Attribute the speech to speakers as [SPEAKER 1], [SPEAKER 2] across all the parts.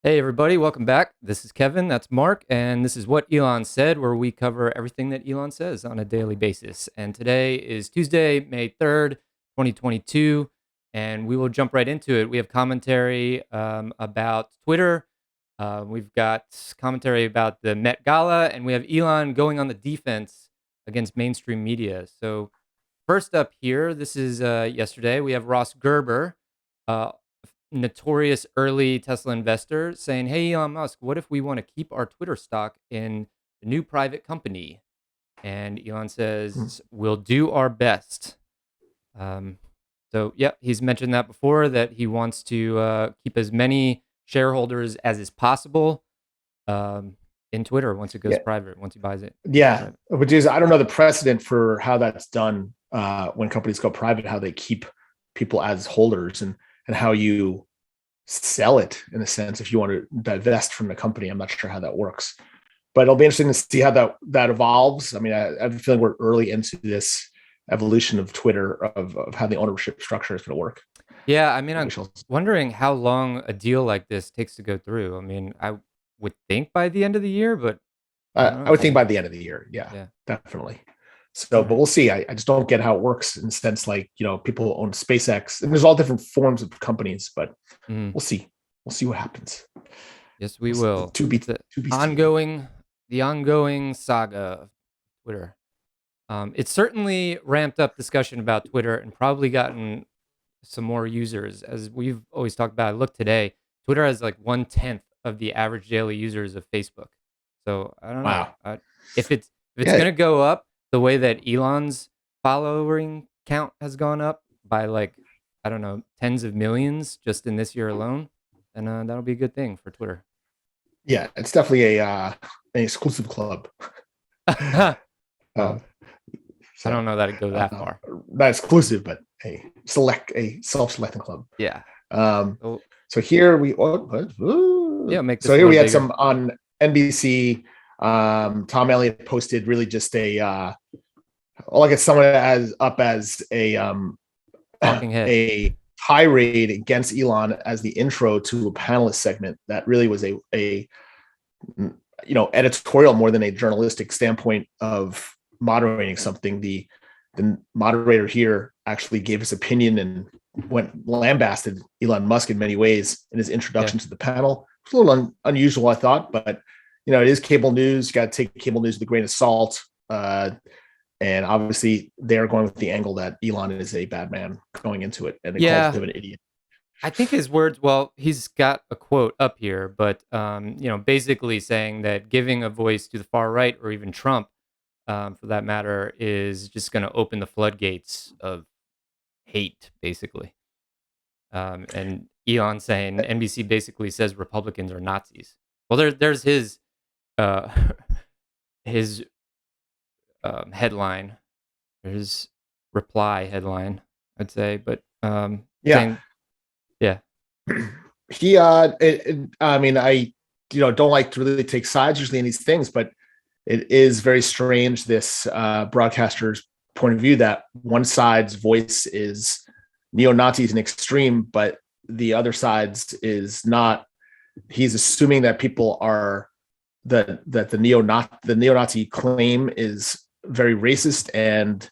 [SPEAKER 1] Hey, everybody, welcome back. This is Kevin, that's Mark, and this is What Elon Said, where we cover everything that Elon says on a daily basis. And today is Tuesday, May 3rd, 2022, and we will jump right into it. We have commentary about Twitter, we've got commentary about the Met Gala, and we have Elon going on the defense against mainstream media. So, first up here, this is yesterday, we have Ross Gerber. Uh, Notorious early Tesla investor saying, "Hey, Elon Musk, what if we want to keep our Twitter stock in the new private company?" And Elon
[SPEAKER 2] Hmm.
[SPEAKER 1] says, "We'll do our best." Um, so, yeah, he's mentioned that before, that he wants to keep as many shareholders as is possible um, in Twitter once it goes
[SPEAKER 2] Yeah,
[SPEAKER 1] private, once he buys it
[SPEAKER 2] yeah.
[SPEAKER 1] private.
[SPEAKER 2] Which is, I don't know the precedent for how that's done when companies go private, how they keep people as holders and how you sell it in a sense. If you want to divest from the company, I'm not sure how that works, but it'll be interesting to see how that evolves. I mean, I feel like we're early into this evolution of Twitter of how the ownership structure is going to work.
[SPEAKER 1] Yeah, I mean,
[SPEAKER 2] But we
[SPEAKER 1] I'm
[SPEAKER 2] shall.
[SPEAKER 1] wondering how long a deal like this takes to go through. I mean, I would think by the end of the year, but I don't
[SPEAKER 2] I
[SPEAKER 1] know.
[SPEAKER 2] would think
[SPEAKER 1] Maybe.
[SPEAKER 2] by the end of the year. Yeah,
[SPEAKER 1] Yeah.
[SPEAKER 2] definitely.
[SPEAKER 1] All
[SPEAKER 2] So, but
[SPEAKER 1] right.
[SPEAKER 2] we'll see. I just don't get how it works in the sense like, people own SpaceX and there's all different forms of companies, but
[SPEAKER 1] Mm,
[SPEAKER 2] we'll see. We'll see what happens.
[SPEAKER 1] yes, we will.
[SPEAKER 2] To be
[SPEAKER 1] The
[SPEAKER 2] to be seen.
[SPEAKER 1] ongoing, the ongoing saga of Twitter. It's certainly ramped up discussion about Twitter and probably gotten some more users. As we've always talked about, I looked today. Twitter has like 1/10 of the average daily users of Facebook. So I don't know.
[SPEAKER 2] Wow.
[SPEAKER 1] If it's
[SPEAKER 2] Yeah.
[SPEAKER 1] gonna go up the way that Elon's following count has gone up by, like, I don't know, tens of millions just in this year alone, then that'll be a good thing for Twitter.
[SPEAKER 2] Yeah. It's definitely an exclusive club. Uh,
[SPEAKER 1] Well, I
[SPEAKER 2] so
[SPEAKER 1] don't know that it'd go that
[SPEAKER 2] uh,
[SPEAKER 1] far.
[SPEAKER 2] not exclusive, but a self-selecting club.
[SPEAKER 1] Yeah.
[SPEAKER 2] Um,
[SPEAKER 1] So
[SPEAKER 2] so here we what?
[SPEAKER 1] yeah, make
[SPEAKER 2] So
[SPEAKER 1] this a
[SPEAKER 2] here we
[SPEAKER 1] little
[SPEAKER 2] had
[SPEAKER 1] bigger.
[SPEAKER 2] some on NBC. Tom Elliott posted really just I guess someone as up as
[SPEAKER 1] Talking head.
[SPEAKER 2] a tirade against Elon as the intro to a panelist segment that really was a editorial more than a journalistic standpoint of moderating something. The moderator here actually gave his opinion and went lambasted Elon Musk in many ways in his
[SPEAKER 1] Yeah.
[SPEAKER 2] introduction to the panel. It's a little unusual, I thought, but it is cable news. You got to take cable news with a grain of salt. And obviously, they're going with the angle that Elon is a bad man going into it, and they called
[SPEAKER 1] Yeah.
[SPEAKER 2] him an idiot.
[SPEAKER 1] I think his words, well, he's got a quote up here, but basically saying that giving a voice to the far right or even Trump, for that matter, is just going to open the floodgates of hate, basically. And Elon saying NBC basically says Republicans are Nazis. Well, there's his uh, his headline, his reply headline, I'd say, but
[SPEAKER 2] Yeah,
[SPEAKER 1] saying, yeah,
[SPEAKER 2] I mean, I don't like to really take sides usually in these things, but it is very strange this broadcaster's point of view that one side's voice is neo-Nazis and extreme, but the other side's is not. He's assuming that people are that the neo-Nazi claim is very racist and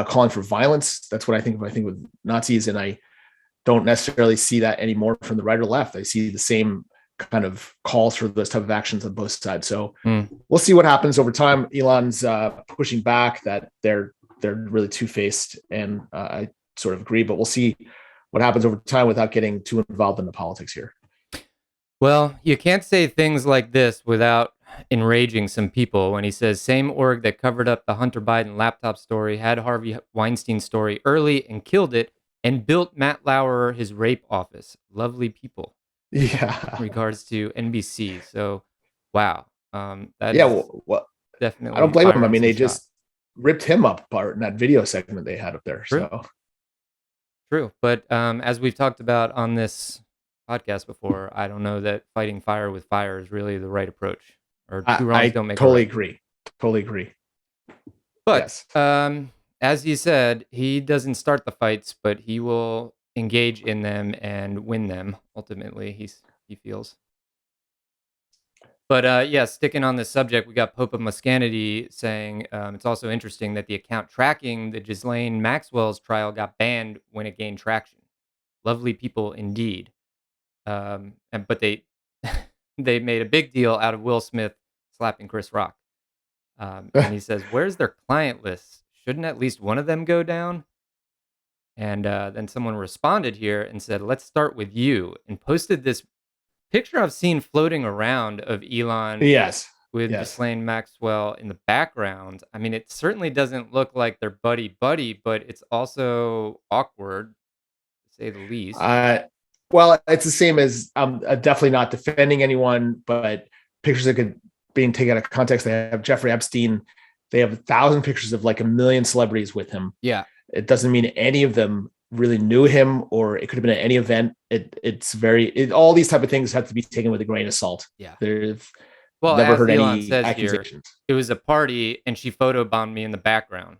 [SPEAKER 2] calling for violence. That's what I think of. I think with Nazis, and I don't necessarily see that anymore from the right or left. I see the same kind of calls for those type of actions on both sides. So
[SPEAKER 1] mm,
[SPEAKER 2] we'll see what happens over time. Elon's pushing back that they're really two faced, and I sort of agree. But we'll see what happens over time without getting too involved in the politics here.
[SPEAKER 1] well, you can't say things like this without enraging some people when he says same org that covered up the Hunter Biden laptop story had Harvey Weinstein story early and killed it and built Matt Lauer his rape office. Lovely people.
[SPEAKER 2] Yeah,
[SPEAKER 1] In regards to NBC. So, wow, that
[SPEAKER 2] yeah.
[SPEAKER 1] is
[SPEAKER 2] Well, I don't
[SPEAKER 1] definitely
[SPEAKER 2] blame him. I
[SPEAKER 1] firing
[SPEAKER 2] mean,
[SPEAKER 1] some
[SPEAKER 2] they
[SPEAKER 1] shots.
[SPEAKER 2] just ripped him up apart in that video segment they had up there.
[SPEAKER 1] True,
[SPEAKER 2] So
[SPEAKER 1] true. But as we've talked about on this podcast before, I don't know that fighting fire with fire is really the right approach, or two wrongs
[SPEAKER 2] I
[SPEAKER 1] don't make a
[SPEAKER 2] totally
[SPEAKER 1] right.
[SPEAKER 2] agree. Totally agree.
[SPEAKER 1] But
[SPEAKER 2] Yes.
[SPEAKER 1] as he said, he doesn't start the fights, but he will engage in them and win them. Ultimately, he feels. But yeah, sticking on this subject, we got Pope of Muscanity saying it's also interesting that the account tracking the Ghislaine Maxwell's trial got banned when it gained traction. Lovely people indeed. But they they made a big deal out of Will Smith slapping Chris Rock. And he says, "Where's their client list? Shouldn't at least one of them go down?" And then someone responded here and said, "Let's start with you," and posted this picture I've seen floating around of Elon
[SPEAKER 2] Yes.
[SPEAKER 1] with
[SPEAKER 2] Yes.
[SPEAKER 1] Ghislaine Maxwell in the background. I mean, it certainly doesn't look like they're buddy buddy, but it's also awkward to say the least.
[SPEAKER 2] Uh, well, it's the same as I'm definitely not defending anyone, but pictures that could being taken out of context. They have Jeffrey Epstein. They have 1,000 pictures of like a million celebrities with him.
[SPEAKER 1] Yeah.
[SPEAKER 2] It doesn't mean any of them really knew him, or it could have been at any event. All these type of things have to be taken with a grain of salt.
[SPEAKER 1] Yeah.
[SPEAKER 2] They've
[SPEAKER 1] Well,
[SPEAKER 2] never
[SPEAKER 1] as
[SPEAKER 2] heard
[SPEAKER 1] Elon
[SPEAKER 2] any
[SPEAKER 1] says here,
[SPEAKER 2] accusations.
[SPEAKER 1] it was a party and she photobombed me in the background.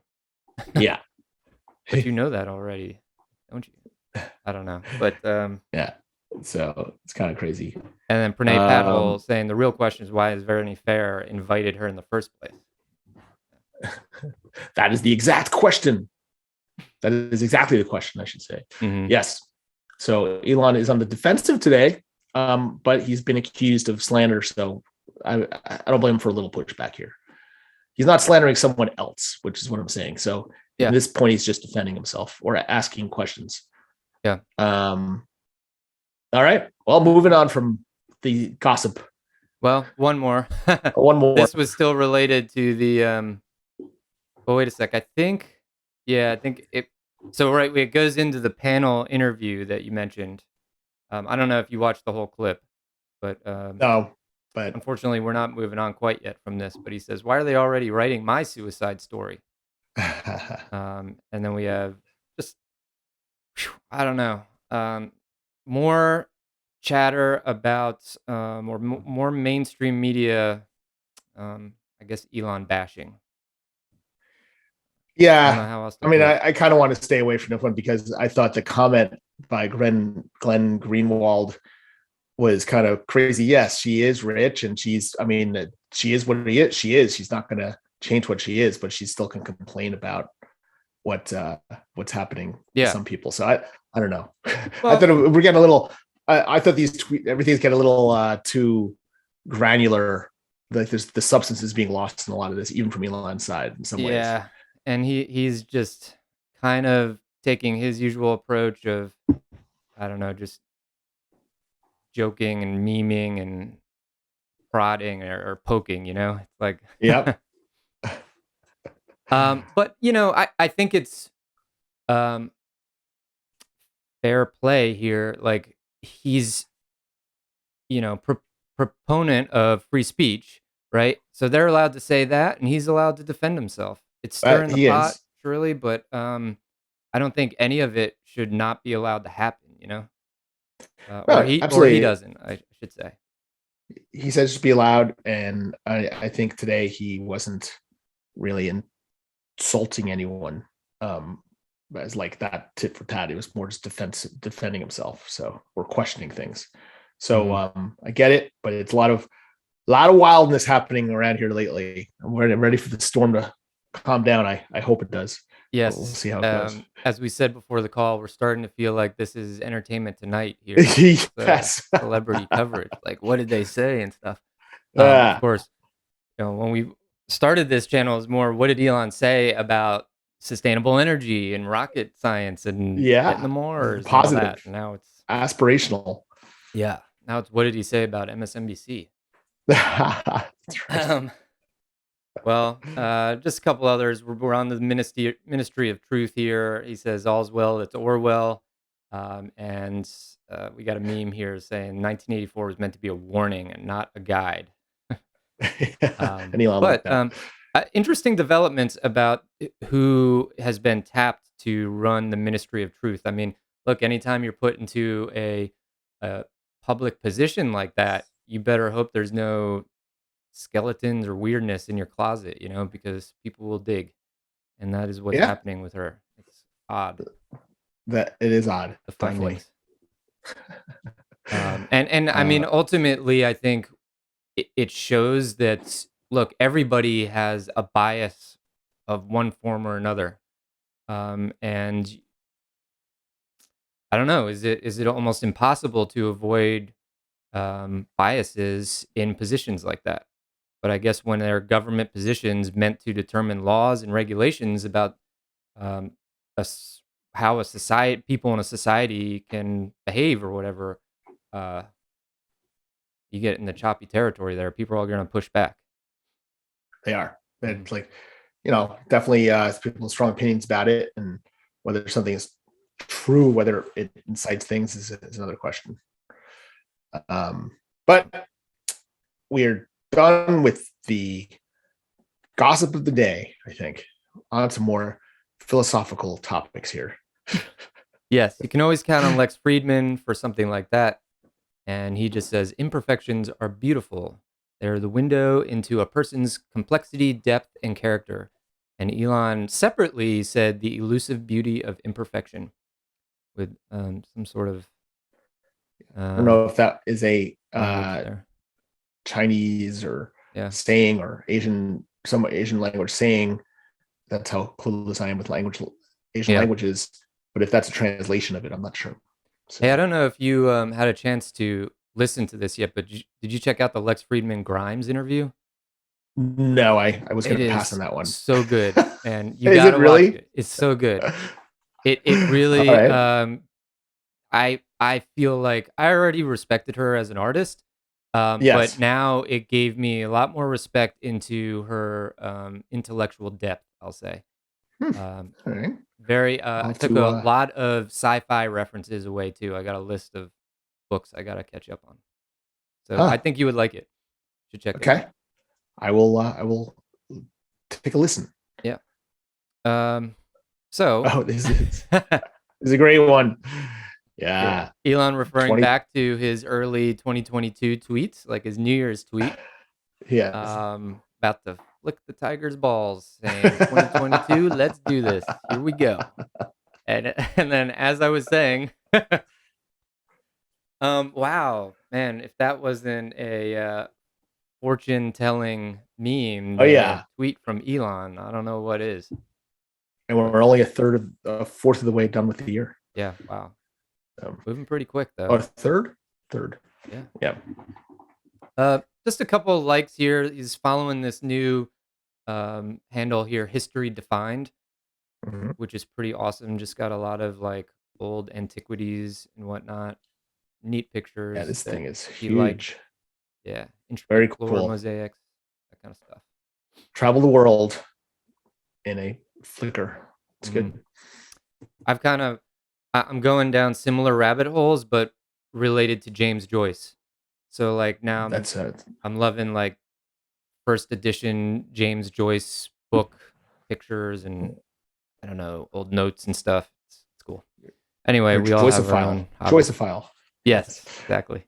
[SPEAKER 2] Yeah.
[SPEAKER 1] But you know that already, don't you? I don't know. But
[SPEAKER 2] yeah. So it's kind of crazy.
[SPEAKER 1] And then Pranay Patel saying the real question is why is Vanity Fair invited her in the first place?
[SPEAKER 2] That is the exact question. That is exactly the question, I should say.
[SPEAKER 1] Mm-hmm.
[SPEAKER 2] Yes. So Elon is on the defensive today, but he's been accused of slander. So I don't blame him for a little pushback here. He's not slandering someone else, which is what I'm saying. So at this point, he's just defending himself or asking questions.
[SPEAKER 1] Yeah.
[SPEAKER 2] All right. Well, moving on from the gossip.
[SPEAKER 1] Well, one more.
[SPEAKER 2] One more.
[SPEAKER 1] This was still related to the. Oh, wait a sec. I think it. So right, it goes into the panel interview that you mentioned. I don't know if you watched the whole clip, but
[SPEAKER 2] no. But
[SPEAKER 1] unfortunately, we're not moving on quite yet from this. But he says, "Why are they already writing my suicide story?" And then we have just, I don't know, more chatter about more mainstream media. I guess Elon bashing.
[SPEAKER 2] Yeah, I mean, I kind of want to stay away from this one because I thought the comment by Glenn Greenwald was kind of crazy. Yes, she is rich, and she is what she is. She's not going to change what she is, but she still can complain about what's happening to some people. So I don't know. Well, I thought we're getting a little. I thought everything's getting a little too granular. Like the substance is being lost in a lot of this, even from Elon's side in some ways.
[SPEAKER 1] Yeah. And he's just kind of taking his usual approach of, I don't know, just joking and memeing and prodding or poking, It's like,
[SPEAKER 2] yeah.
[SPEAKER 1] But I think it's fair play here. Like he's, proponent of free speech, right? So they're allowed to say that, and he's allowed to defend himself. It's stirring the pot, surely, but I don't think any of it should not be allowed to happen, or he doesn't, I should say.
[SPEAKER 2] He says just be allowed, and I think today he wasn't really insulting anyone as like that tit for tat. It was more just defending himself, or questioning things. So I get it, but it's a lot of wildness happening around here lately. I'm ready for the storm to calm down. I hope it does.
[SPEAKER 1] Yes.
[SPEAKER 2] We'll see how it goes.
[SPEAKER 1] As we said before the call, we're starting to feel like this is Entertainment Tonight here.
[SPEAKER 2] Yes.
[SPEAKER 1] Celebrity coverage. Like, what did they say and stuff? Of course, when we started this channel, is more what did Elon say about sustainable energy and rocket science and getting to Mars?
[SPEAKER 2] Positive.
[SPEAKER 1] And all that. And now it's
[SPEAKER 2] aspirational.
[SPEAKER 1] Yeah. Now it's what did he say about MSNBC? Well, just a couple others. We're on the Ministry of Truth here. He says, all's well, it's Orwell. And we got a meme here saying 1984 was meant to be a warning and not a guide. Interesting developments about who has been tapped to run the Ministry of Truth. I mean, look, anytime you're put into a public position like that, you better hope there's no skeletons or weirdness in your closet, because people will dig, and that is what's happening with her. It's odd.
[SPEAKER 2] That it is odd.
[SPEAKER 1] The findings. And I mean, ultimately, I think it shows that, look, everybody has a bias of one form or another. And I don't know, is it almost impossible to avoid biases in positions like that? But I guess when there are government positions meant to determine laws and regulations about um, us, how a society, people in a society can behave or whatever, uh, you get in the choppy territory there. People are going to push back.
[SPEAKER 2] They are.
[SPEAKER 1] Mhm.
[SPEAKER 2] It's like, definitely people with strong opinions about it, and whether something is true, whether it incites things is another question. Um, but we're done with the gossip of the day, I think. On to more philosophical topics here.
[SPEAKER 1] Yes, you can always count on Lex Friedman for something like that. And he just says imperfections are beautiful. They're the window into a person's complexity, depth, and character. And Elon separately said the elusive beauty of imperfection with some sort of
[SPEAKER 2] I don't know if that is a
[SPEAKER 1] language there.
[SPEAKER 2] Chinese or
[SPEAKER 1] Yeah.
[SPEAKER 2] saying, or some Asian language saying. That's how clueless I am with Asian
[SPEAKER 1] Yeah.
[SPEAKER 2] languages. But if that's a translation of it, I'm not sure.
[SPEAKER 1] Hey, I
[SPEAKER 2] So
[SPEAKER 1] don't know if you had a chance to listen to this yet, but did you check out the Lex Friedman Grimes interview?
[SPEAKER 2] no, I was
[SPEAKER 1] It
[SPEAKER 2] going to pass
[SPEAKER 1] is
[SPEAKER 2] on that one.
[SPEAKER 1] so good, and you
[SPEAKER 2] Is
[SPEAKER 1] got
[SPEAKER 2] it
[SPEAKER 1] to watch
[SPEAKER 2] really?
[SPEAKER 1] it. It's so good. It
[SPEAKER 2] All
[SPEAKER 1] really
[SPEAKER 2] right.
[SPEAKER 1] I feel like I already respected her as an artist, but
[SPEAKER 2] Yes.
[SPEAKER 1] now it gave me a lot more respect into her intellectual depth, I'll say.
[SPEAKER 2] Hmm.
[SPEAKER 1] Um,
[SPEAKER 2] All right.
[SPEAKER 1] very
[SPEAKER 2] I'll
[SPEAKER 1] I
[SPEAKER 2] have
[SPEAKER 1] took
[SPEAKER 2] to.
[SPEAKER 1] a lot of sci-fi references away too. I got a list of books I got to catch up on. So I
[SPEAKER 2] Huh.
[SPEAKER 1] think you would like it. You should check it
[SPEAKER 2] Okay.
[SPEAKER 1] out.
[SPEAKER 2] I will. I will take a listen.
[SPEAKER 1] Yeah. Um so
[SPEAKER 2] Oh, this is a great one.
[SPEAKER 1] yeah,
[SPEAKER 2] Yeah.
[SPEAKER 1] Elon referring
[SPEAKER 2] 20.
[SPEAKER 1] back to his early 2022 tweets, like his New Year's tweet,
[SPEAKER 2] Yes.
[SPEAKER 1] about to flick the Tiger's balls, saying 2022, let's do this. Here we go. And and then as I was saying, wow, man, if that wasn't a fortune telling meme,
[SPEAKER 2] Oh
[SPEAKER 1] the
[SPEAKER 2] yeah.
[SPEAKER 1] tweet from Elon, I don't know what is.
[SPEAKER 2] And
[SPEAKER 1] But
[SPEAKER 2] we're only a fourth of the way done with the year.
[SPEAKER 1] yeah, wow.
[SPEAKER 2] Um,
[SPEAKER 1] Moving pretty quick
[SPEAKER 2] or
[SPEAKER 1] though.
[SPEAKER 2] third.
[SPEAKER 1] Yeah.
[SPEAKER 2] Yeah.
[SPEAKER 1] Just a couple of likes here. He's following this new handle here, History Defined,
[SPEAKER 2] Mm-hmm.
[SPEAKER 1] which is pretty awesome. Just got a lot of like old antiquities and whatnot. Neat
[SPEAKER 2] Yeah.
[SPEAKER 1] pictures
[SPEAKER 2] This
[SPEAKER 1] that
[SPEAKER 2] thing is
[SPEAKER 1] he likes.
[SPEAKER 2] huge.
[SPEAKER 1] Yeah. Intricate
[SPEAKER 2] Very
[SPEAKER 1] floor
[SPEAKER 2] cool.
[SPEAKER 1] mosaics, that kind of stuff.
[SPEAKER 2] Travel the world in a flicker. It's
[SPEAKER 1] Hmm.
[SPEAKER 2] good.
[SPEAKER 1] I've kind of, I'm going down similar rabbit holes, but related to James Joyce. So like now
[SPEAKER 2] That's
[SPEAKER 1] I'm loving like first edition James Joyce book pictures and I don't know, old notes and stuff. It's cool. Anyway,
[SPEAKER 2] your
[SPEAKER 1] we all have our own hobbies.
[SPEAKER 2] Joyceophile.
[SPEAKER 1] Yes,
[SPEAKER 2] Yes.
[SPEAKER 1] exactly.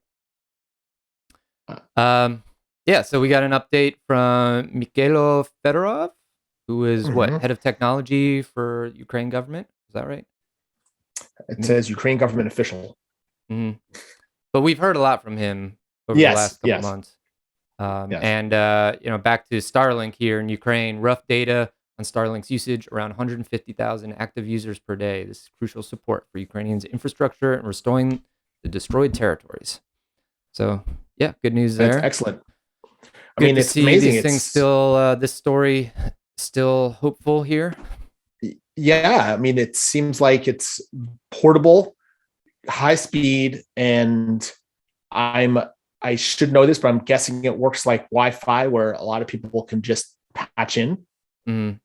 [SPEAKER 2] Uh,
[SPEAKER 1] Um, yeah, so we got an update from Mikhailo Fedorov, who is what,
[SPEAKER 2] mhm.
[SPEAKER 1] head of technology for Ukraine government. Is that right?
[SPEAKER 2] It says Ukraine government official.
[SPEAKER 1] Mm-hmm. But we've heard a lot from him over the
[SPEAKER 2] Yes.
[SPEAKER 1] last couple
[SPEAKER 2] Yes.
[SPEAKER 1] months.
[SPEAKER 2] Yes.
[SPEAKER 1] And back to Starlink here in Ukraine. Rough data on Starlink's usage: around 150,000 active users per day. This is crucial support for Ukrainians' infrastructure and restoring the destroyed territories. So, yeah, good news
[SPEAKER 2] That's
[SPEAKER 1] there.
[SPEAKER 2] excellent. I
[SPEAKER 1] Good
[SPEAKER 2] mean,
[SPEAKER 1] to
[SPEAKER 2] it's
[SPEAKER 1] see
[SPEAKER 2] amazing.
[SPEAKER 1] these things still. This story still hopeful here.
[SPEAKER 2] Yeah. I mean, it seems like it's portable, high speed, and I'm I should know this, but I'm guessing it works like Wi-Fi, where a lot of people can just patch in.
[SPEAKER 1] Mm,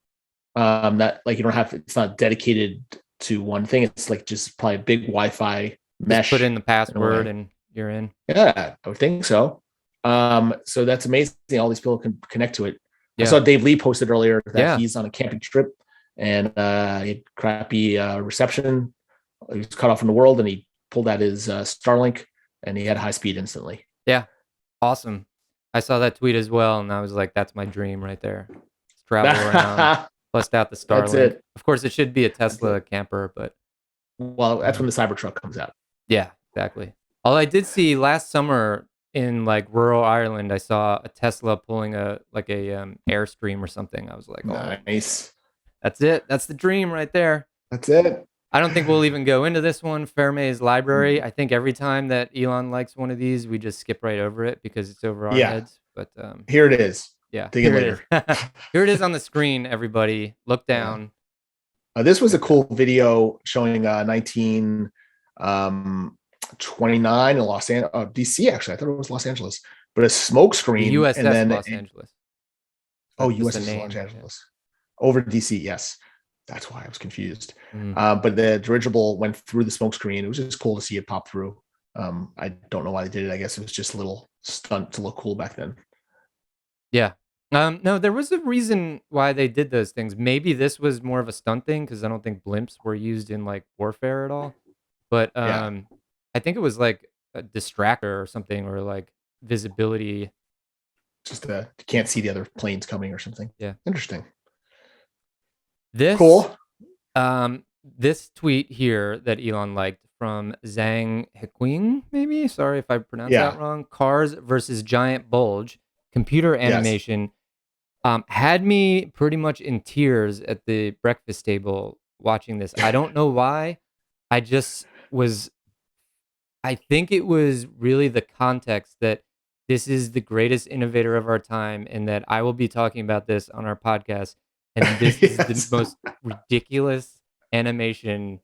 [SPEAKER 2] That like you don't have it's not dedicated to one thing. It's like just probably a big Wi-Fi
[SPEAKER 1] just put
[SPEAKER 2] mesh
[SPEAKER 1] in the
[SPEAKER 2] in a
[SPEAKER 1] password
[SPEAKER 2] way.
[SPEAKER 1] and you're in.
[SPEAKER 2] Yeah, I would think so. So that's amazing. All these people can connect to it. I
[SPEAKER 1] Yeah,
[SPEAKER 2] saw Dave Lee posted earlier that
[SPEAKER 1] yeah,
[SPEAKER 2] he's on a camping trip and he had crappy reception. He was cut off from the world, and he pulled out his Starlink, and he had high speed instantly.
[SPEAKER 1] yeah. Awesome. I saw that tweet as well, and I was like, "That's my dream right there." Just travel around,
[SPEAKER 2] That's
[SPEAKER 1] bust out the Starlink.
[SPEAKER 2] it.
[SPEAKER 1] Of course, it should be a
[SPEAKER 2] That's it.
[SPEAKER 1] Tesla camper, but
[SPEAKER 2] Well, that's when
[SPEAKER 1] um,
[SPEAKER 2] the Cybertruck comes out.
[SPEAKER 1] yeah, exactly. Although I did see last summer in like rural Ireland, I saw a Tesla pulling a Airstream or something. I was like, oh man,
[SPEAKER 2] Nice.
[SPEAKER 1] that's it. That's the dream right there.
[SPEAKER 2] That's it.
[SPEAKER 1] I don't think we'll even go into this one, Fermat's library. I think every time that Elon likes one of these, we just skip right over it because it's over our
[SPEAKER 2] Yeah.
[SPEAKER 1] heads. But
[SPEAKER 2] Here it is.
[SPEAKER 1] yeah,
[SPEAKER 2] Dig in
[SPEAKER 1] here it is.
[SPEAKER 2] later.
[SPEAKER 1] Here it is on the screen, everybody. Look
[SPEAKER 2] Yeah.
[SPEAKER 1] down.
[SPEAKER 2] This was a
[SPEAKER 1] Check it out.
[SPEAKER 2] cool video showing 1929 in Los Angeles, DC. Actually, I thought it was Los Angeles, but a smoke
[SPEAKER 1] The
[SPEAKER 2] screen, and
[SPEAKER 1] USS
[SPEAKER 2] then
[SPEAKER 1] Los Angeles. That's just the
[SPEAKER 2] USS Los
[SPEAKER 1] name. Yeah.
[SPEAKER 2] Angeles over DC. Yes, that's why I was confused.
[SPEAKER 1] Mm.
[SPEAKER 2] But the dirigible went through the smoke screen. It was just cool to see it pop through. I don't know why they did it. I guess it was just a little stunt to look cool back then.
[SPEAKER 1] Yeah. No, there was a reason why they did those things. Maybe this was more of a stunt thing because I don't think blimps were used in like warfare at all. But
[SPEAKER 2] Yeah,
[SPEAKER 1] I think it was like a distractor or something, or like visibility.
[SPEAKER 2] just you can't see the other planes coming or something.
[SPEAKER 1] Yeah.
[SPEAKER 2] Interesting.
[SPEAKER 1] This
[SPEAKER 2] Cool.
[SPEAKER 1] this tweet here that Elon liked from Zhang Heqing, maybe. Sorry if I pronounced that
[SPEAKER 2] Yeah.
[SPEAKER 1] wrong. Cars versus giant bulge, computer
[SPEAKER 2] Yes.
[SPEAKER 1] animation. Had me pretty much in tears at the breakfast table watching this. I don't know why. I just was I think it was really the context that this is the greatest innovator of our time and that I will be talking about this on our podcast. And this is the
[SPEAKER 2] Yes.
[SPEAKER 1] most ridiculous animation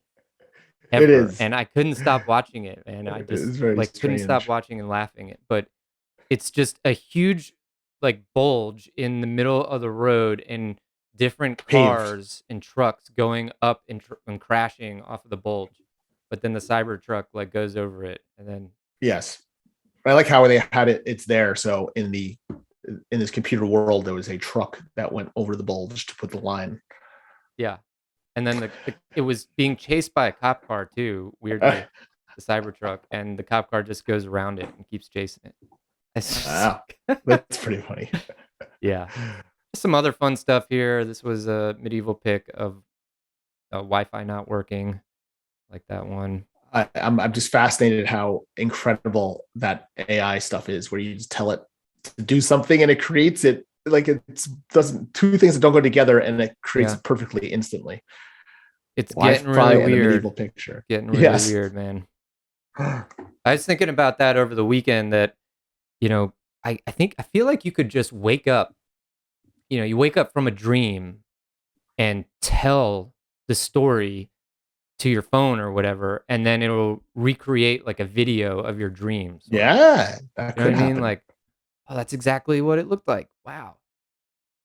[SPEAKER 2] It
[SPEAKER 1] ever.
[SPEAKER 2] is.
[SPEAKER 1] And I couldn't stop watching it. And I just
[SPEAKER 2] It's very
[SPEAKER 1] like couldn't stop
[SPEAKER 2] strange.
[SPEAKER 1] watching and laughing it. But it's just a huge like bulge in the middle of the road and different
[SPEAKER 2] Paved.
[SPEAKER 1] cars and trucks going up and crashing off of the bulge. But then the Cybertruck like goes over it and then
[SPEAKER 2] Yes. I like how they had it. It's there. So in this computer world, there was a truck that went over the bulge to put the line.
[SPEAKER 1] yeah. And then it was being chased by a cop car too, weirdly, the Cybertruck, and the cop car just goes around it and keeps chasing it. It's just,
[SPEAKER 2] Wow. That's pretty funny.
[SPEAKER 1] yeah. Some other fun stuff here. This was a medieval pic of Wi-Fi not working, like that one.
[SPEAKER 2] I'm just fascinated how incredible that AI stuff is, where you just tell it to do something and it creates it like it's doesn't two things that don't go together and it creates
[SPEAKER 1] Yeah.
[SPEAKER 2] it perfectly instantly.
[SPEAKER 1] It's getting really
[SPEAKER 2] Wi-Fi and a medieval
[SPEAKER 1] weird.
[SPEAKER 2] picture.
[SPEAKER 1] Getting really
[SPEAKER 2] Yes.
[SPEAKER 1] weird, man. I was thinking about that over the weekend that, you know, I feel like you could just wake up, you wake up from a dream and tell the story to your phone or whatever, and then it'll recreate like a video of your dream, sort of.
[SPEAKER 2] Yeah, that
[SPEAKER 1] You know
[SPEAKER 2] could
[SPEAKER 1] what I mean?
[SPEAKER 2] happen.
[SPEAKER 1] Like, oh, that's exactly what it looked like. Wow.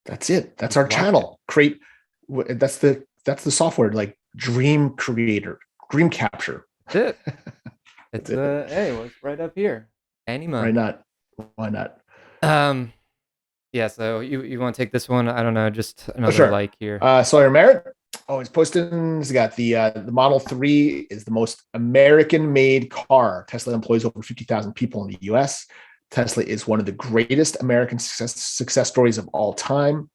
[SPEAKER 2] That's it. That's
[SPEAKER 1] Just
[SPEAKER 2] our
[SPEAKER 1] watch it.
[SPEAKER 2] channel. Create. That's the software, like Dream Creator, Dream Capture.
[SPEAKER 1] That's it.
[SPEAKER 2] That's
[SPEAKER 1] It's
[SPEAKER 2] it.
[SPEAKER 1] hey, well, it's right up here.
[SPEAKER 2] Why
[SPEAKER 1] Anima.
[SPEAKER 2] not? Why not?
[SPEAKER 1] Um, yeah, so you want to take this one? I don't know, just
[SPEAKER 2] Oh,
[SPEAKER 1] another
[SPEAKER 2] sure.
[SPEAKER 1] like here.
[SPEAKER 2] Sawyer Merritt. Oh, he's posting. He's got the Model 3 is the most American-made car. Tesla employs over 50,000 people in the U.S. Tesla is one of the greatest American success stories of all time.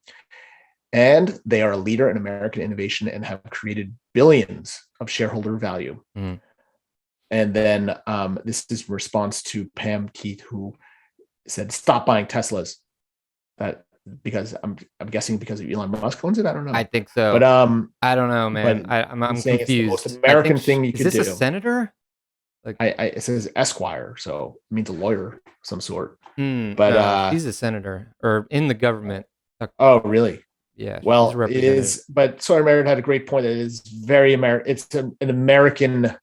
[SPEAKER 2] And they are a leader in American innovation and have created billions of shareholder value.
[SPEAKER 1] Mm.
[SPEAKER 2] And then this is response to Pam Keith, who said, "Stop buying Teslas." That because I'm guessing because of Elon Musk owns it. I don't know,
[SPEAKER 1] I think so.
[SPEAKER 2] but
[SPEAKER 1] I don't know,
[SPEAKER 2] but
[SPEAKER 1] man. I'm
[SPEAKER 2] he's saying it's the most
[SPEAKER 1] confused. I think
[SPEAKER 2] American thing you
[SPEAKER 1] is
[SPEAKER 2] could
[SPEAKER 1] this a
[SPEAKER 2] do.
[SPEAKER 1] senator? Like,
[SPEAKER 2] It says Esquire, so it means a lawyer of some sort. But
[SPEAKER 1] no, she's a senator or in the government.
[SPEAKER 2] oh, really?
[SPEAKER 1] Yeah, she's a
[SPEAKER 2] Well, it
[SPEAKER 1] representative.
[SPEAKER 2] is. But Sawyer Merritt had a great point. That it is very American. It's an American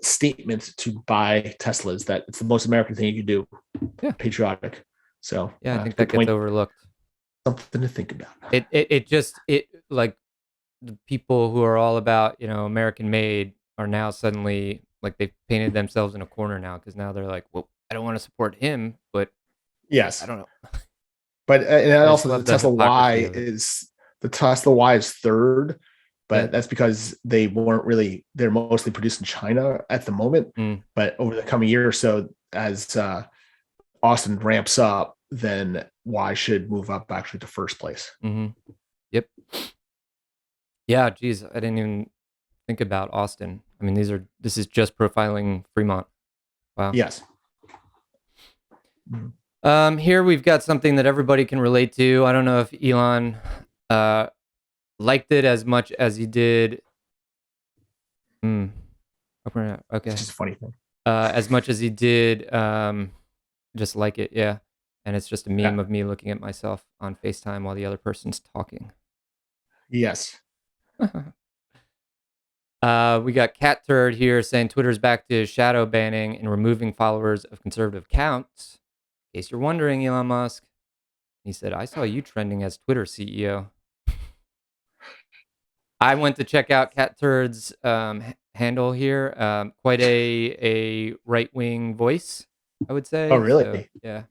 [SPEAKER 2] statement to buy Teslas. That it's the most American thing you can do.
[SPEAKER 1] Yeah,
[SPEAKER 2] Patriotic. So
[SPEAKER 1] yeah, I think
[SPEAKER 2] good
[SPEAKER 1] that gets
[SPEAKER 2] point.
[SPEAKER 1] overlooked.
[SPEAKER 2] Something to think about.
[SPEAKER 1] It like the people who are all about American made are now suddenly like they've painted themselves in a corner now because now they're like, well, I don't want to support him, but I
[SPEAKER 2] Yes,
[SPEAKER 1] don't know.
[SPEAKER 2] but and
[SPEAKER 1] I just
[SPEAKER 2] also
[SPEAKER 1] love the hypocrisy of it.
[SPEAKER 2] The Tesla Y is third,
[SPEAKER 1] Yeah.
[SPEAKER 2] but that's because they're mostly produced in China at the moment.
[SPEAKER 1] Mm.
[SPEAKER 2] But over the coming year or so, as Austin ramps up, then Y should move up actually to first place.
[SPEAKER 1] Mm-hmm. Yep. Yeah. Geez, I didn't even think about Austin. I mean, this is just profiling Fremont. Wow.
[SPEAKER 2] Yes.
[SPEAKER 1] Here we've got something that everybody can relate to. I don't know if Elon liked it as much as he did.
[SPEAKER 2] It's
[SPEAKER 1] Okay.
[SPEAKER 2] just a funny thing.
[SPEAKER 1] As much as he did, just like it, yeah. And it's just a
[SPEAKER 2] Yeah.
[SPEAKER 1] meme of me looking at myself on FaceTime while the other person's talking.
[SPEAKER 2] Yes.
[SPEAKER 1] We got Cat Turd here saying Twitter's back to shadow banning and removing followers of conservative accounts. In case you're wondering, Elon Musk, he said, I saw you trending as Twitter CEO. I went to check out Cat Turd's handle here. Quite a right wing voice, I would say.
[SPEAKER 2] Oh, really?
[SPEAKER 1] So, yeah.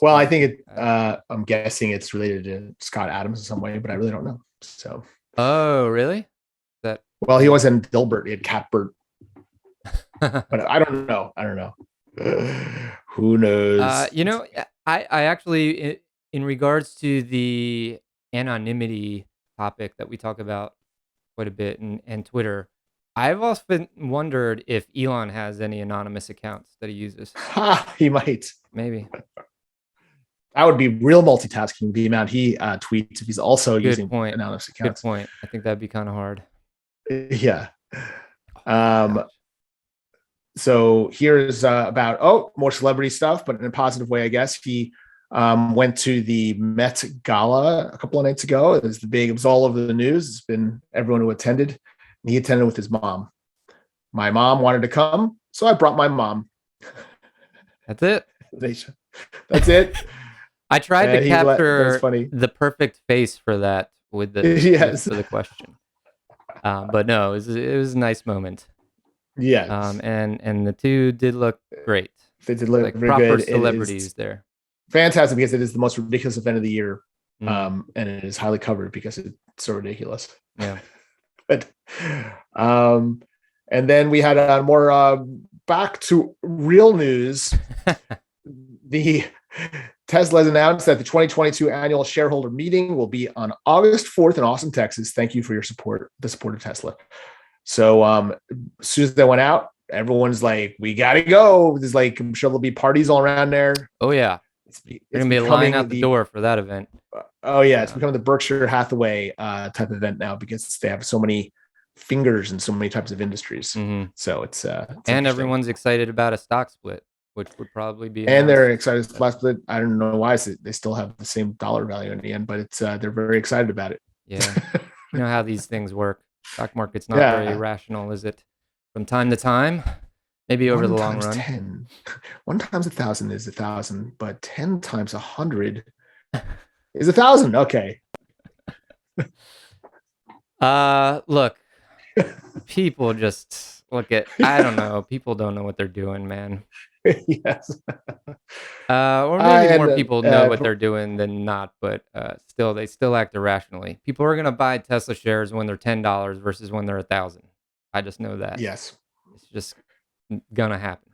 [SPEAKER 2] Well, I think I'm guessing it's related to Scott Adams in some way, but I really don't know. So.
[SPEAKER 1] Oh, really?
[SPEAKER 2] Well, he wasn't Dilbert. He had Catbert. But I don't know. Who knows?
[SPEAKER 1] I actually, in regards to the anonymity topic that we talk about quite a bit and Twitter, I've often wondered if Elon has any anonymous accounts that he uses.
[SPEAKER 2] He might.
[SPEAKER 1] Maybe.
[SPEAKER 2] That would be real multitasking, the amount he tweets if he's also using anonymous accounts.
[SPEAKER 1] Good point. I think that'd be kind of hard.
[SPEAKER 2] Yeah. So here's about more celebrity stuff, but in a positive way, I guess. He went to the Met Gala a couple of nights ago. It was all over the news. It's been everyone who attended. And he attended with his mom. My mom wanted to come, so I brought my mom.
[SPEAKER 1] That's it.
[SPEAKER 2] That's it.
[SPEAKER 1] I tried to capture the perfect face for that with the for the question. But no, it was a nice moment.
[SPEAKER 2] Yeah.
[SPEAKER 1] And the two did look great.
[SPEAKER 2] They did look
[SPEAKER 1] like
[SPEAKER 2] very
[SPEAKER 1] proper
[SPEAKER 2] good.
[SPEAKER 1] Celebrities there.
[SPEAKER 2] Fantastic, because it is the most ridiculous event of the year. And it is highly covered because it's so ridiculous.
[SPEAKER 1] Yeah.
[SPEAKER 2] But and then we had more back to real news. The Tesla has announced that the 2022 annual shareholder meeting will be on August 4th in Austin, Texas. Thank you for your support, the support of Tesla. So as soon as they went out, everyone's like, we got to go. There's like, I'm sure there'll be parties all around there.
[SPEAKER 1] Oh, yeah. It's going to be a line out the door for that event.
[SPEAKER 2] Oh, yeah. It's becoming the Berkshire Hathaway type of event now because they have so many fingers in so many types of industries. So it's
[SPEAKER 1] and everyone's excited about a stock split, which would probably be
[SPEAKER 2] and they're excited to stock split. I don't know why they still have the same dollar value in the end, but it's they're very excited about it.
[SPEAKER 1] Yeah. You know how these things work. Stock market's not very rational, is it? From time to time, maybe over the long run.
[SPEAKER 2] 10. 1 times 1,000 is 1,000, but 10 times 100 is 1,000. Okay.
[SPEAKER 1] Look, people just look at. I don't know. People don't know what they're doing, man.
[SPEAKER 2] Yes.
[SPEAKER 1] Or maybe more people know what they're doing than not, but they still act irrationally. People are gonna buy Tesla shares when they're $10 versus when they're 1,000. I just know that.
[SPEAKER 2] Yes,
[SPEAKER 1] it's just gonna happen.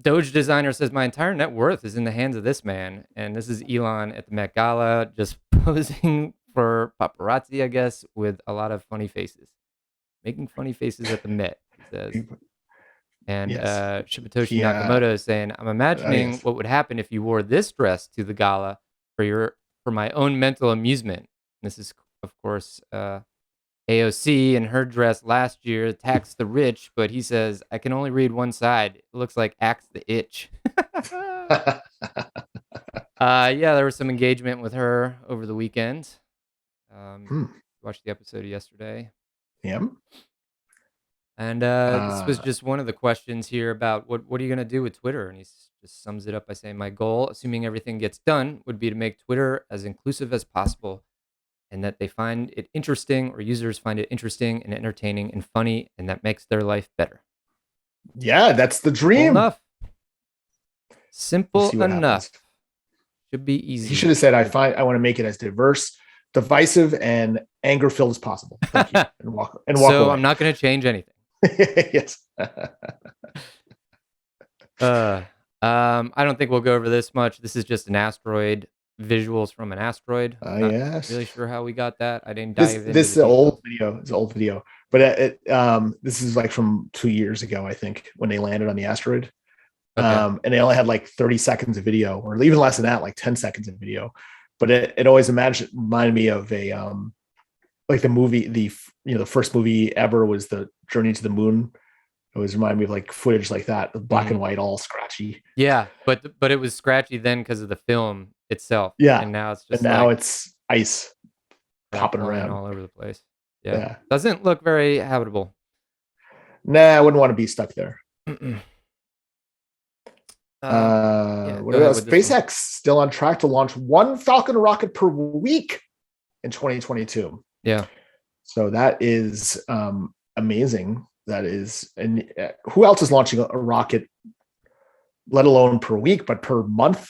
[SPEAKER 1] Doge designer says my entire net worth is in the hands of this man, and this is Elon at the Met Gala, just posing for paparazzi, I guess, with a lot of funny faces, making funny faces at the Met. He says. And Shibatoshi Nakamoto is saying, I'm imagining what would happen if you wore this dress to the gala for my own mental amusement. This is, of course, AOC in her dress last year, Tax the Rich, but he says, I can only read one side. It looks like Axe the Itch. Yeah, there was some engagement with her over the weekend. Watched the episode yesterday.
[SPEAKER 2] Yeah.
[SPEAKER 1] And this was just one of the questions here about what are you going to do with Twitter? And he just sums it up by saying, my goal, assuming everything gets done, would be to make Twitter as inclusive as possible and that they find it interesting or users find it interesting and entertaining and funny and that makes their life better.
[SPEAKER 2] Yeah, that's the dream.
[SPEAKER 1] Simple enough. Should be easy.
[SPEAKER 2] He should have said, I want to make it as diverse, divisive, and anger-filled as possible. Thank you. and walk
[SPEAKER 1] so
[SPEAKER 2] away.
[SPEAKER 1] I'm not going to change anything.
[SPEAKER 2] Yes.
[SPEAKER 1] I don't think we'll go over this much. This is just an asteroid, visuals from an asteroid.
[SPEAKER 2] Yes.
[SPEAKER 1] Really sure how we got that. I didn't dive into
[SPEAKER 2] this. Is an old video. It's an old video, but this is like from 2 years ago, I think, when they landed on the asteroid.
[SPEAKER 1] Okay.
[SPEAKER 2] And they only had like 30 seconds of video, or even less than that, like 10 seconds of video. But it always reminded me of a like the movie, the first movie ever was the Journey to the Moon. It always reminded me of like footage like that, black and
[SPEAKER 1] Mhm.
[SPEAKER 2] white, all scratchy.
[SPEAKER 1] Yeah, but it was scratchy then because of the film itself,
[SPEAKER 2] Yeah.
[SPEAKER 1] and now it's
[SPEAKER 2] And
[SPEAKER 1] just
[SPEAKER 2] now
[SPEAKER 1] like
[SPEAKER 2] it's ice
[SPEAKER 1] crap
[SPEAKER 2] popping
[SPEAKER 1] flying
[SPEAKER 2] around.
[SPEAKER 1] all over the place. Yeah.
[SPEAKER 2] Yeah.
[SPEAKER 1] Doesn't look very habitable.
[SPEAKER 2] Nah, I wouldn't want to be stuck there.
[SPEAKER 1] Mm-mm. Yeah,
[SPEAKER 2] What
[SPEAKER 1] go ahead
[SPEAKER 2] about
[SPEAKER 1] with this one.
[SPEAKER 2] SpaceX? Still on track to launch one Falcon rocket per week in 2022.
[SPEAKER 1] Yeah.
[SPEAKER 2] So that is amazing. That is, and who else is launching a rocket, let alone per week, but per month?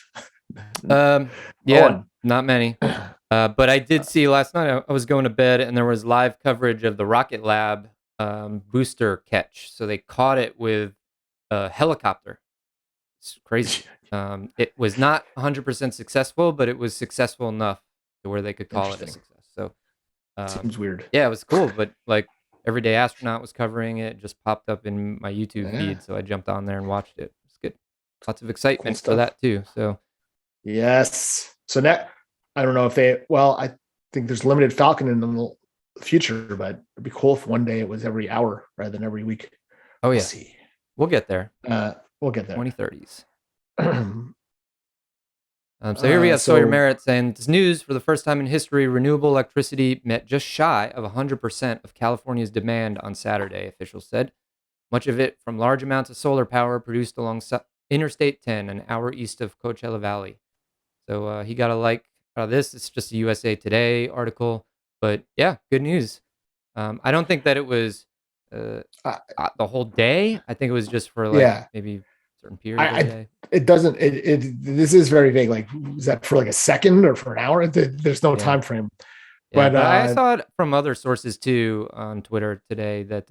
[SPEAKER 1] Um,
[SPEAKER 2] No
[SPEAKER 1] yeah,
[SPEAKER 2] one.
[SPEAKER 1] not many. But I did see last night, I was going to bed and there was live coverage of the Rocket Lab booster catch. So they caught it with a helicopter. It's crazy. It was not 100% successful, but it was successful enough to where they could call it a
[SPEAKER 2] Interesting.
[SPEAKER 1] success. So,
[SPEAKER 2] Seems weird.
[SPEAKER 1] yeah, it was cool. But like Everyday Astronaut was covering it, just popped up in my YouTube
[SPEAKER 2] Yeah,
[SPEAKER 1] feed. So I jumped on there and watched it. It's good. Lots of
[SPEAKER 2] cool
[SPEAKER 1] excitement for
[SPEAKER 2] stuff.
[SPEAKER 1] that too. So,
[SPEAKER 2] Yes. So now I don't know if they. Well, I think there's limited Falcon in the future, but it'd be cool if one day it was every hour rather than every week.
[SPEAKER 1] oh,
[SPEAKER 2] We'll
[SPEAKER 1] yeah,
[SPEAKER 2] see.
[SPEAKER 1] we'll get there.
[SPEAKER 2] We'll get there.
[SPEAKER 1] 2030s. So here we have Sawyer
[SPEAKER 2] So
[SPEAKER 1] Merritt saying this news: for the first time in history, renewable electricity met just shy of 100% of California's demand on Saturday, officials said. Much of it from large amounts of solar power produced along Interstate 10, an hour east of Coachella Valley. So he got a like out of this. It's just a USA Today article. But yeah, good news. I don't think that it was uh,
[SPEAKER 2] uh,
[SPEAKER 1] the whole day. I think it was just for like
[SPEAKER 2] yeah,
[SPEAKER 1] maybe a certain period of the
[SPEAKER 2] I
[SPEAKER 1] day.
[SPEAKER 2] it doesn't this is very vague. Like, is that for like a second or for an hour? There's no
[SPEAKER 1] Yeah.
[SPEAKER 2] time frame.
[SPEAKER 1] Yeah,
[SPEAKER 2] But
[SPEAKER 1] but I saw it from other sources too on Twitter today that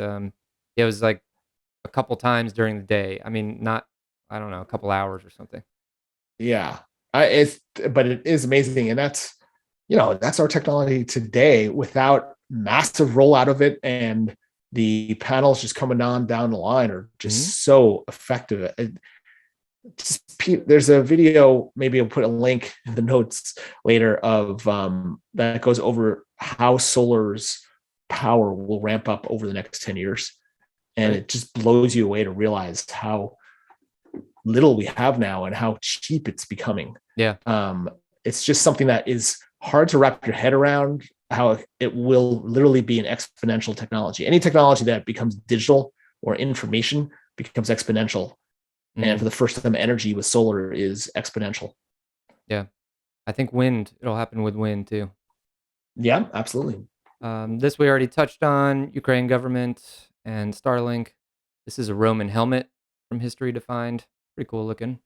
[SPEAKER 1] it was like a couple times during the day. I mean, not I don't know, a couple hours or something.
[SPEAKER 2] yeah, but it is amazing, and that's our technology today without massive rollout of it, and the panels just coming on down the line are
[SPEAKER 1] Hmm.
[SPEAKER 2] just so effective. There's a video, maybe I'll put a link in the notes later, of that goes over how solar's power will ramp up over the next 10 years, and
[SPEAKER 1] Right?
[SPEAKER 2] it just blows you away to realize how little we have now and how cheap it's becoming.
[SPEAKER 1] Yeah.
[SPEAKER 2] um, it's just something that is hard to wrap your head around, how it will literally be an exponential technology. Any technology that becomes digital or information becomes exponential, and
[SPEAKER 1] Hmm.
[SPEAKER 2] for the first time, energy with solar is exponential.
[SPEAKER 1] Yeah. I think wind. It'll happen with wind too.
[SPEAKER 2] Yeah, absolutely.
[SPEAKER 1] This we already touched on Ukraine government and Starlink. This is a Roman helmet from History Defined. Pretty cool looking.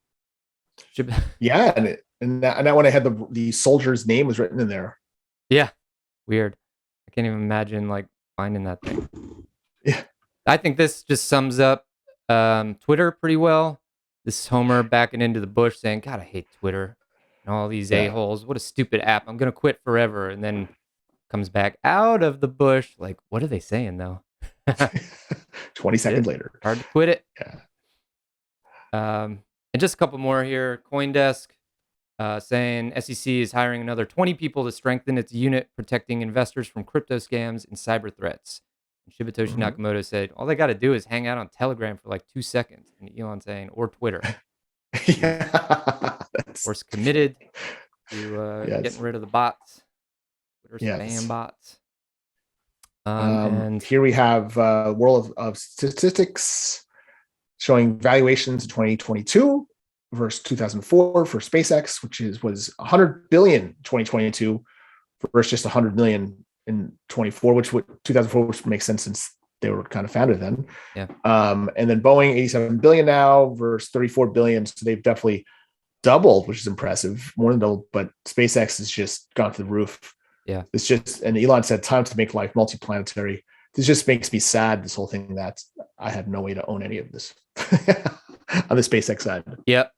[SPEAKER 1] Should
[SPEAKER 2] Yeah, and that one I had the soldier's name was written in there.
[SPEAKER 1] yeah, weird. I can't even imagine like finding that thing.
[SPEAKER 2] Yeah.
[SPEAKER 1] I think this just sums up Twitter pretty well. This Homer backing into the bush saying, God, I hate Twitter and all these
[SPEAKER 2] Yeah.
[SPEAKER 1] a-holes. What a stupid app. I'm going to quit forever. And then comes back out of the bush. Like, what are they saying, though?
[SPEAKER 2] 20
[SPEAKER 1] Yeah,
[SPEAKER 2] seconds later.
[SPEAKER 1] hard to quit it.
[SPEAKER 2] Yeah.
[SPEAKER 1] And just a couple more here. CoinDesk saying SEC is hiring another 20 people to strengthen its unit protecting investors from crypto scams and cyber threats. And Shibatoshi
[SPEAKER 2] Mhm.
[SPEAKER 1] Nakamoto said, all they got to do is hang out on Telegram for like 2 seconds. And Elon saying, or Twitter. He's,
[SPEAKER 2] Yeah.
[SPEAKER 1] of course, committed to getting
[SPEAKER 2] Yes.
[SPEAKER 1] rid of the bots, Twitter spam
[SPEAKER 2] Yes.
[SPEAKER 1] bots. And
[SPEAKER 2] Here we have World of Statistics showing valuations in 2022 versus 2004 for SpaceX, which was 100 billion in 2022 versus just 100 million in 24, which would 2004, which makes sense since they were kind of founded then.
[SPEAKER 1] yeah,
[SPEAKER 2] And then Boeing 87 billion now versus 34 billion. So they've definitely doubled, which is impressive, more than doubled. But SpaceX has just gone through the roof.
[SPEAKER 1] yeah.
[SPEAKER 2] It's just, and Elon said, time to make life multiplanetary. This just makes me sad, this whole thing, that I have no way to own any of this on the SpaceX side.
[SPEAKER 1] Yep.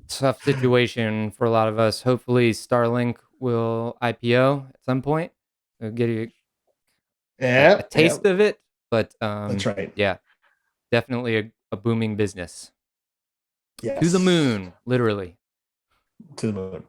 [SPEAKER 1] Tough situation for a lot of us. Hopefully, Starlink will IPO at some point. It'll get you a
[SPEAKER 2] Yeah, yeah,
[SPEAKER 1] taste of it, but
[SPEAKER 2] that's right.
[SPEAKER 1] yeah, definitely a booming business. To the
[SPEAKER 2] Yes.
[SPEAKER 1] moon, literally.
[SPEAKER 2] To the moon.